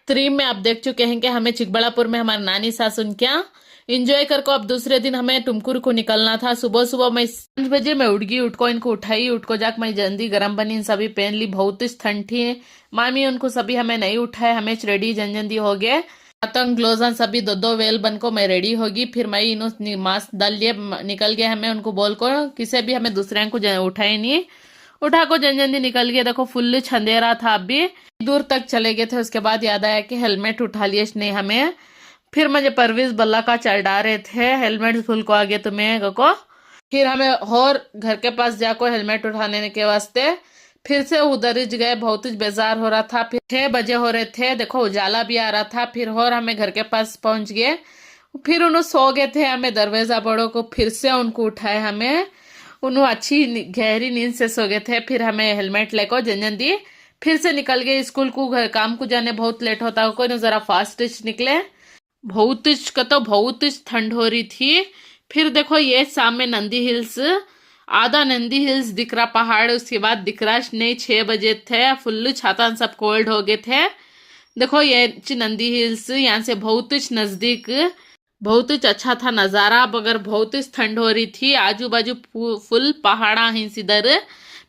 3 में आप देख चुके हैं कि हमें चिकबड़ापुर में हमारे नानी सास उनके इंजॉय कर को अब दूसरे दिन हमें टुमकुर को निकलना था। सुबह सुबह मैं 5 बजे मैं उठ गई, उठ को इनको उठाई, उठ को जाकर मैं जल्दी गर्म बनी सभी पहन ली। बहुत ही ठंड थी, मामी उनको सभी हमें नहीं उठाए, हमें रेडी जल्दी हो गए। पतंग ग्लोजन सभी दो दो वेल बन को मैं रेडी होगी। फिर मैं इनो मास्क डाल लिए निकल गए। हमें उनको बोल को किसी भी हमें दूसरे को उठाए नहीं, उठा को जल्दी निकल गए। देखो फुल छंदेरा था, अभी दूर तक चले गए थे। उसके बाद याद आया कि हेलमेट उठा लिए नहीं हमें। फिर मुझे परवेज बल्ला का चढ़ रहे थे, हेलमेट फुल को आगे तुम्हें को। फिर हमें और घर के पास जाको हेलमेट उठाने के वास्ते फिर से उधर ही गए। बहुत ही बेजार हो रहा था। फिर 6 बजे हो रहे थे, देखो उजाला भी आ रहा था। फिर और हमें घर के पास पहुंच गए। फिर उन्होंने सो गए थे, हमें दरवाजा बड़ों को फिर से उनको उठाए। हमें उन्होंने अच्छी गहरी नींद से सो गए थे। फिर हमें हेलमेट लेको जल्दी फिर से निकल गए स्कूल को। घर काम को जाने बहुत लेट होता है, कोई जरा फास्ट निकले। बहुत ही ठंड हो रही थी। फिर देखो ये सामने नंदी हिल्स, आधा नंदी हिल्स दिख रहा पहाड़, उसके बाद दिख रहा नहीं। 6 बजे थे, फुल्लू छाता सब कोल्ड हो गए थे। देखो ये नंदी हिल्स यहाँ से बहुत ही नजदीक, बहुत ही अच्छा था नजारा, मगर बहुत ही ठंड हो रही थी। आजू बाजू फुल पहाड़ा है इधर।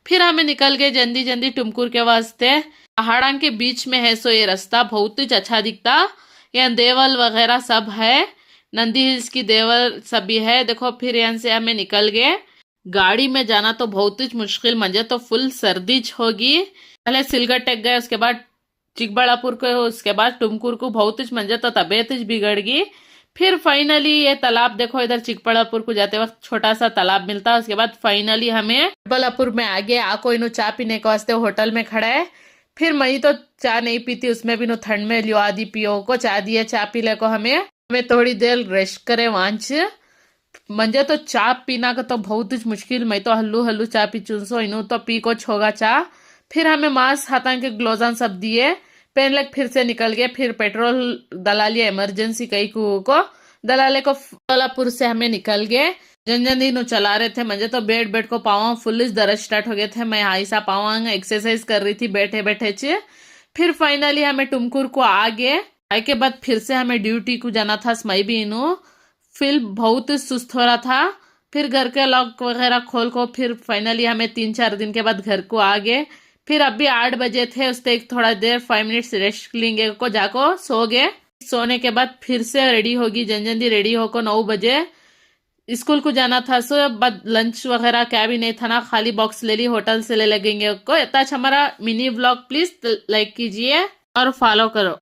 फिर हमें निकल गए जल्दी जल्दी टुमकुर के वास्ते। पहाड़ा के बीच में है सो ये रास्ता, बहुत ही अच्छा दिखता। यहाँ देवल वगैरह सब है, नंदी हिल्स की देवल सभी है। देखो फिर यहाँ से हमें निकल गए। गाड़ी में जाना तो बहुत ही मुश्किल, मुझे तो फुल सर्दी होगी। पहले सिलगट्टेक गए, उसके बाद चिकबड़ापुर को, उसके बाद टुमकुर को। बहुत ही मुझे तो तबीयत बिगड़ गई। फिर फाइनली ये तालाब देखो, इधर चिकबड़ापुर को जाते वक्त छोटा सा तालाब मिलता है। उसके बाद फाइनली हमें चिकबड़ापुर में आगे आको इनो चाय पीने के वास्ते होटल में खड़ा है। फिर मैं तो चाय नहीं पीती, उसमें भी नो ठंड में लियो आदि पियो को चाय दिए, चाय पी ले को हमें थोड़ी देर रेस्ट करे वांच। मुझे तो चाय पीना का तो बहुत ही मुश्किल, मैं तो हल्लू हल्लू चाय पी चुनसो, इनो तो पी को छोगा चाय। फिर हमें मास्क हाथा के ग्लोजन सब दिए, पहन लग फिर से निकल गए। फिर पेट्रोल दला लिया इमरजेंसी कई को दलाले को। कोल्हापुर से हमें निकल गए। जन चला रहे थे, मुझे तो बैठ बैठ को पावा फुल दर्द स्टार्ट हो गए थे। मैं आयसा पावा एक्सरसाइज कर रही थी बैठे बैठे चे। फिर फाइनली हमें टुमकुर को आ गए। आए के बाद फिर से हमें ड्यूटी को जाना था। स्माई भी इनो फिर बहुत ही सुस्त हो रहा था। फिर घर के लॉक वगैरह खोल को फिर फाइनली हमें 3-4 दिन के बाद घर को आ गए। फिर अभी 8 बजे थे, उससे एक थोड़ा देर 5 मिनट्स रेस्ट लेंगे को जाको सो गए। सोने के बाद फिर से रेडी होगी जल्दी रेडी होकर 9 बजे स्कूल को जाना था। सो बाद लंच वगैरह क्या भी नहीं था ना, खाली बॉक्स ले ली, होटल से ले लगेंगे को। इतना अच्छा हमारा मिनी व्लॉग प्लीज लाइक कीजिए और फॉलो करो।